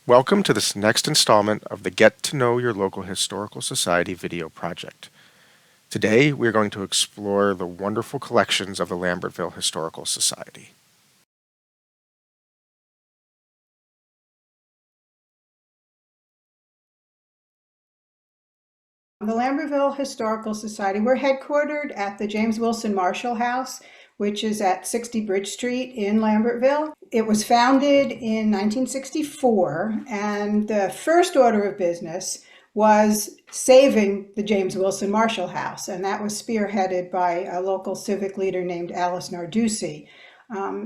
Welcome to this next installment of the Get to Know Your Local Historical Society video project. Today, we're going to explore the wonderful collections of the Lambertville Historical Society. The Lambertville Historical Society, we're headquartered at the James Wilson Marshall House, which is at 60 Bridge Street in Lambertville. It was founded in 1964, and the first order of business was saving the James Wilson Marshall House, and that was spearheaded by a local civic leader named Alice Narduzzi.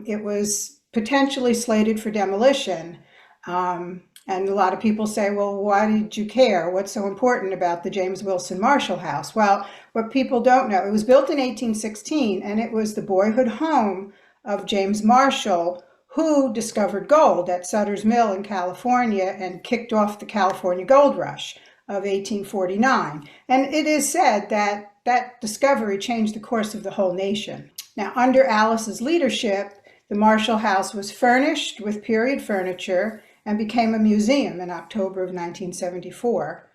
It was potentially slated for demolition. And a lot of people say, well, why did you care? What's so important about the James Wilson Marshall House? Well, what people don't know, it was built in 1816, and it was the boyhood home of James Marshall, who discovered gold at Sutter's Mill in California and kicked off the California Gold Rush of 1849. And it is said that that discovery changed the course of the whole nation. Now, under Alice's leadership, the Marshall House was furnished with period furniture and became a museum in October of 1974.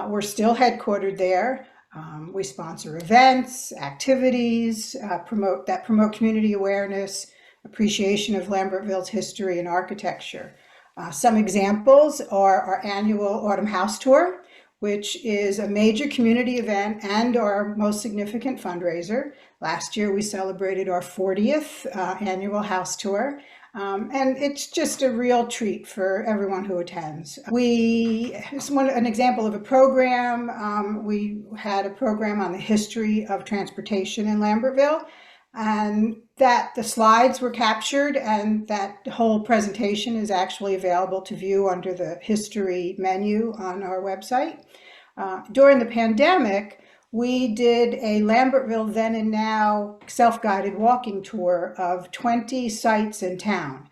We're still headquartered there. We sponsor events, activities, promote community awareness, appreciation of Lambertville's history and architecture. Some examples are our annual Autumn House Tour, which is a major community event and our most significant fundraiser. Last year we celebrated our 40th annual house tour. And it's just a real treat for everyone who attends. An example of a program, we had a program on the history of transportation in Lambertville, and that the slides were captured, and that whole presentation is actually available to view under the history menu on our website. During the pandemic, we did a Lambertville Then and Now self-guided walking tour of 20 sites in town,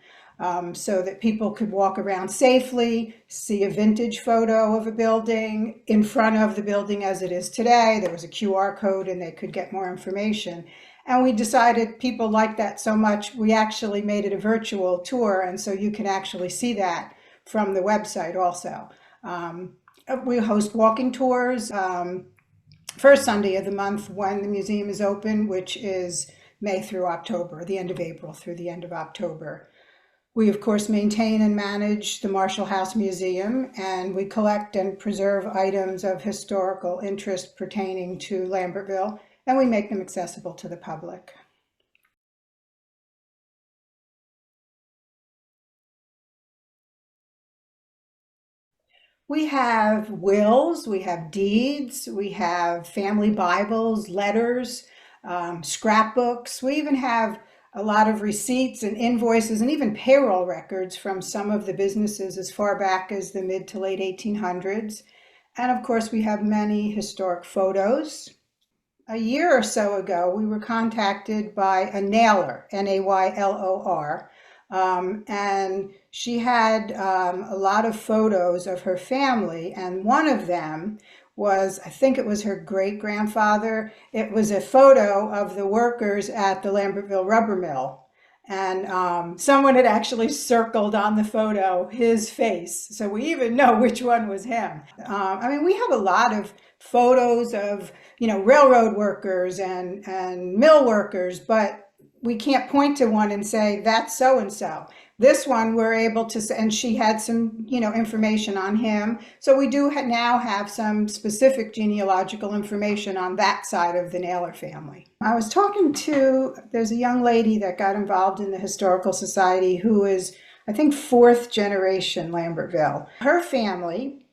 so that people could walk around safely, see a vintage photo of a building in front of the building as it is today. There was a QR code and they could get more information. And we decided people liked that so much, we actually made it a virtual tour, and so you can actually see that from the website also. We host walking tours. First Sunday of the month when the museum is open, which is May through October, the end of April through the end of October. We, of course, maintain and manage the Marshall House Museum, and we collect and preserve items of historical interest pertaining to Lambertville, and we make them accessible to the public. We have wills, we have deeds, we have family Bibles, letters, scrapbooks. We even have a lot of receipts and invoices and even payroll records from some of the businesses as far back as the mid to late 1800s. And of course, we have many historic photos. A year or so ago, we were contacted by a nailer, Naylor, and she had a lot of photos of her family, and one of them was, I think it was her great-grandfather. It was a photo of the workers at the Lambertville rubber mill, and someone had actually circled on the photo his face, so we even know which one was him. We have a lot of photos of, railroad workers and mill workers, but we can't point to one and say, that's so-and-so. This one we're able to say, and she had some, information on him. So we do now have some specific genealogical information on that side of the Naylor family. I was talking there's a young lady that got involved in the Historical Society who is, I think, fourth generation Lambertville. Her family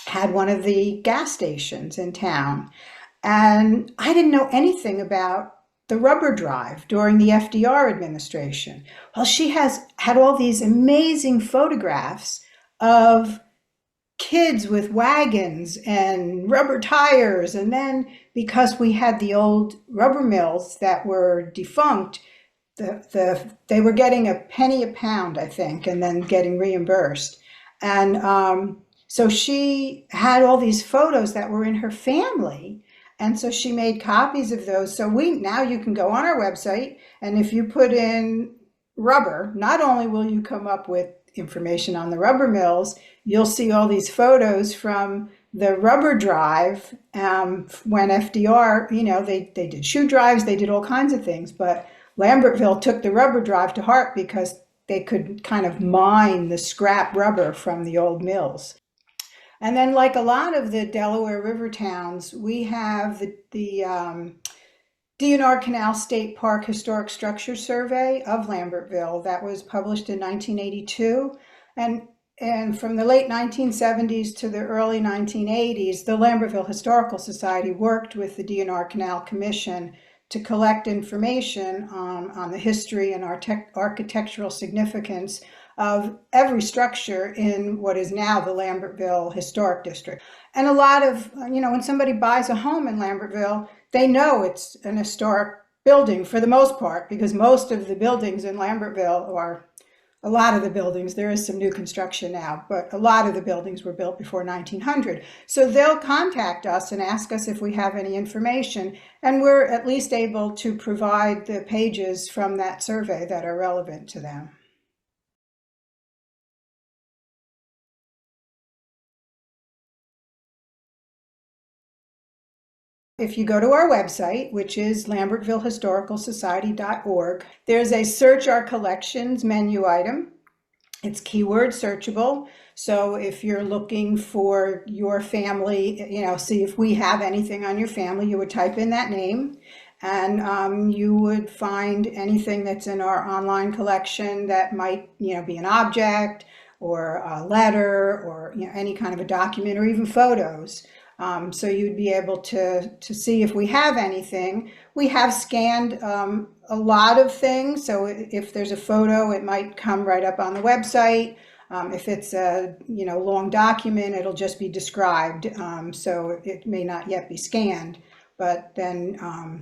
had one of the gas stations in town, and I didn't know anything about the rubber drive during the FDR administration. Well, she has had all these amazing photographs of kids with wagons and rubber tires. And then because we had the old rubber mills that were defunct, they were getting a penny a pound, I think, and then getting reimbursed. And so she had all these photos that were in her family. And so she made copies of those. So now you can go on our website, and if you put in rubber, not only will you come up with information on the rubber mills, you'll see all these photos from the rubber drive when FDR, they did shoe drives, they did all kinds of things, but Lambertville took the rubber drive to heart because they could kind of mine the scrap rubber from the old mills. And then, like a lot of the Delaware River towns, we have the DNR Canal State Park Historic Structure Survey of Lambertville that was published in 1982. And from the late 1970s to the early 1980s, the Lambertville Historical Society worked with the DNR Canal Commission to collect information on the history and architectural significance of every structure in what is now the Lambertville Historic District. And a lot of, when somebody buys a home in Lambertville, they know it's an historic building for the most part, because most of the buildings in Lambertville, or a lot of the buildings, there is some new construction now, but a lot of the buildings were built before 1900. So they'll contact us and ask us if we have any information, and we're at least able to provide the pages from that survey that are relevant to them. If you go to our website, which is lambertvillehistoricalsociety.org, there's a Search Our Collections menu item. It's keyword searchable. So if you're looking for your family, see if we have anything on your family, you would type in that name, and you would find anything that's in our online collection that might, be an object or a letter or any kind of a document or even photos. So you'd be able to see if we have anything. We have scanned a lot of things, so if there's a photo, it might come right up on the website. If it's a long document, it'll just be described, so it may not yet be scanned. But then,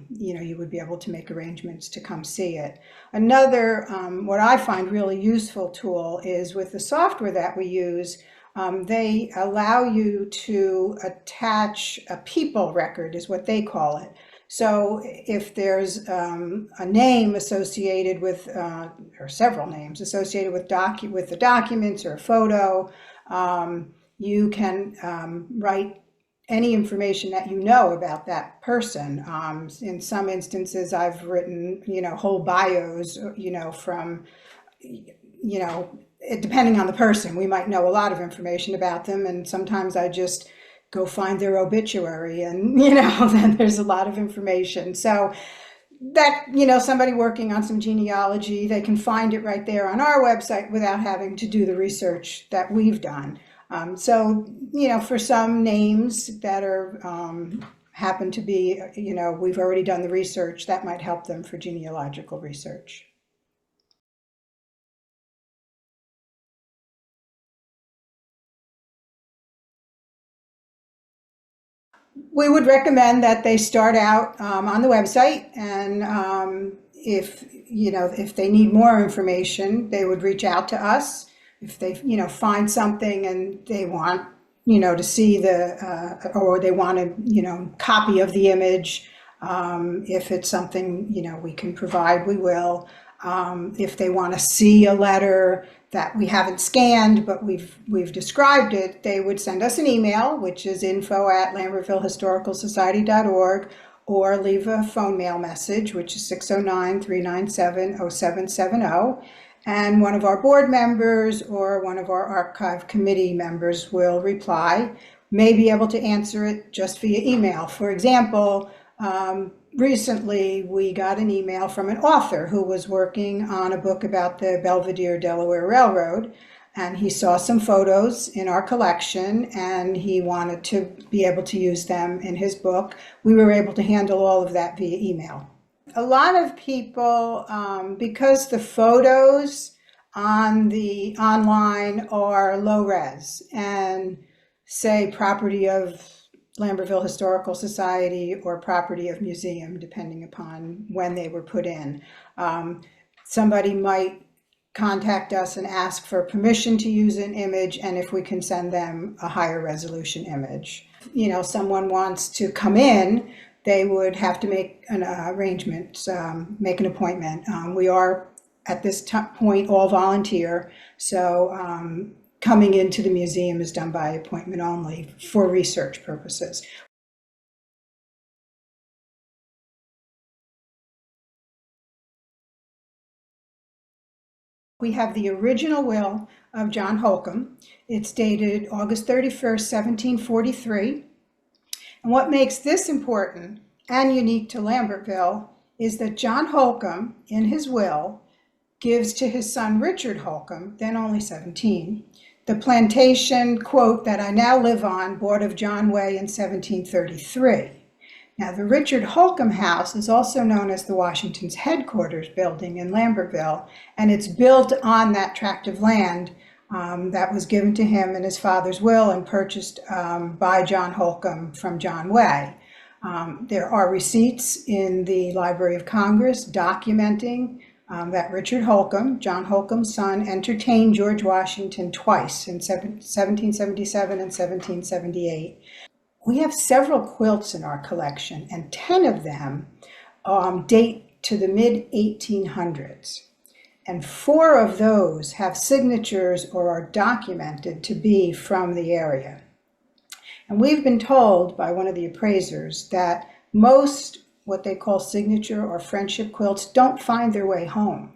you would be able to make arrangements to come see it. Another, what I find really useful tool is with the software that we use. They allow you to attach a people record, is what they call it. So if there's a name associated with, or several names associated with the documents or a photo, you can write any information that you know about that person. In some instances, I've written, whole bios, from, depending on the person. We might know a lot of information about them, and sometimes I just go find their obituary, and then there's a lot of information. So that, somebody working on some genealogy, they can find it right there on our website without having to do the research that we've done. So for some names that are happen to be, we've already done the research, that might help them for genealogical research. We would recommend that they start out on the website, and if they need more information, they would reach out to us. If they find something and they want to see or they want a copy of the image, if it's something we can provide, we will. If they want to see a letter that we haven't scanned, but we've described it, they would send us an email, which is info@lambertvillehistoricalsociety.org, or leave a phone mail message, which is 609-397-0770. And one of our board members or one of our archive committee members will reply, may be able to answer it just via email. For example, recently, we got an email from an author who was working on a book about the Belvidere Delaware Railroad, and he saw some photos in our collection, and he wanted to be able to use them in his book. We were able to handle all of that via email. A lot of people, because the photos on the online are low res and say property of Lambertville Historical Society or property of museum, depending upon when they were put in. Somebody might contact us and ask for permission to use an image, and if we can send them a higher resolution image. Someone wants to come in, they would have to make an arrangement, make an appointment. We are at this point all volunteer. So coming into the museum is done by appointment only for research purposes. We have the original will of John Holcomb. It's dated August 31st, 1743. And what makes this important and unique to Lambertville is that John Holcomb, in his will, gives to his son Richard Holcomb, then only 17, the plantation, quote, that I now live on, bought of John Way in 1733. Now, the Richard Holcomb House is also known as the Washington's headquarters building in Lambertville, and it's built on that tract of land that was given to him in his father's will and purchased by John Holcomb from John Way. There are receipts in the Library of Congress documenting that Richard Holcomb, John Holcomb's son, entertained George Washington twice in 1777 and 1778. We have several quilts in our collection, and 10 of them date to the mid-1800s. And 4 of those have signatures or are documented to be from the area. And we've been told by one of the appraisers that most what they call signature or friendship quilts don't find their way home.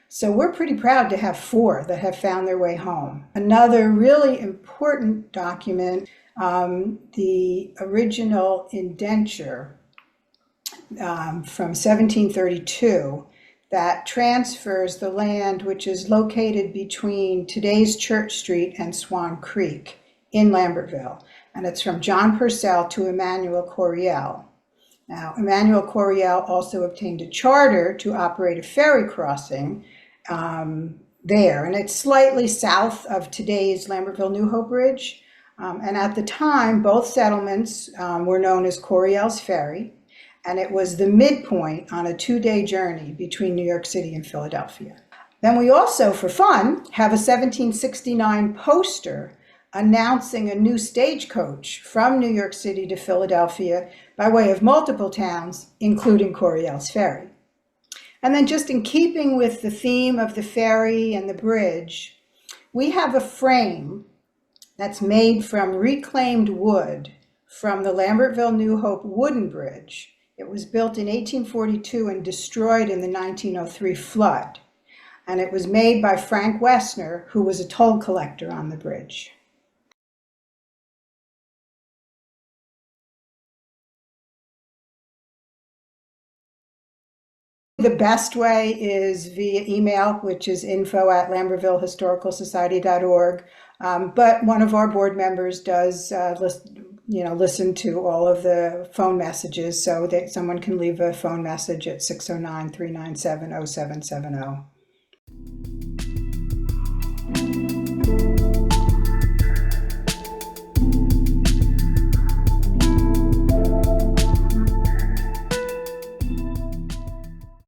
So we're pretty proud to have 4 that have found their way home. Another really important document, the original indenture from 1732 that transfers the land which is located between today's Church Street and Swan Creek in Lambertville. And it's from John Purcell to Emmanuel Coryell. Now, Emmanuel Coryell also obtained a charter to operate a ferry crossing there, and it's slightly south of today's Lambertville New Hope Bridge. And at the time, both settlements were known as Coryell's Ferry, and it was the midpoint on a 2-day journey between New York City and Philadelphia. Then we also, for fun, have a 1769 poster announcing a new stagecoach from New York City to Philadelphia by way of multiple towns, including Coryell's Ferry. And then just in keeping with the theme of the ferry and the bridge, we have a frame that's made from reclaimed wood from the Lambertville New Hope wooden bridge. It was built in 1842 and destroyed in the 1903 flood. And it was made by Frank Wessner, who was a toll collector on the bridge. The best way is via email, which is info@lambertvillehistoricalsociety.org. But one of our board members does listen to all of the phone messages, so that someone can leave a phone message at 609-397-0770.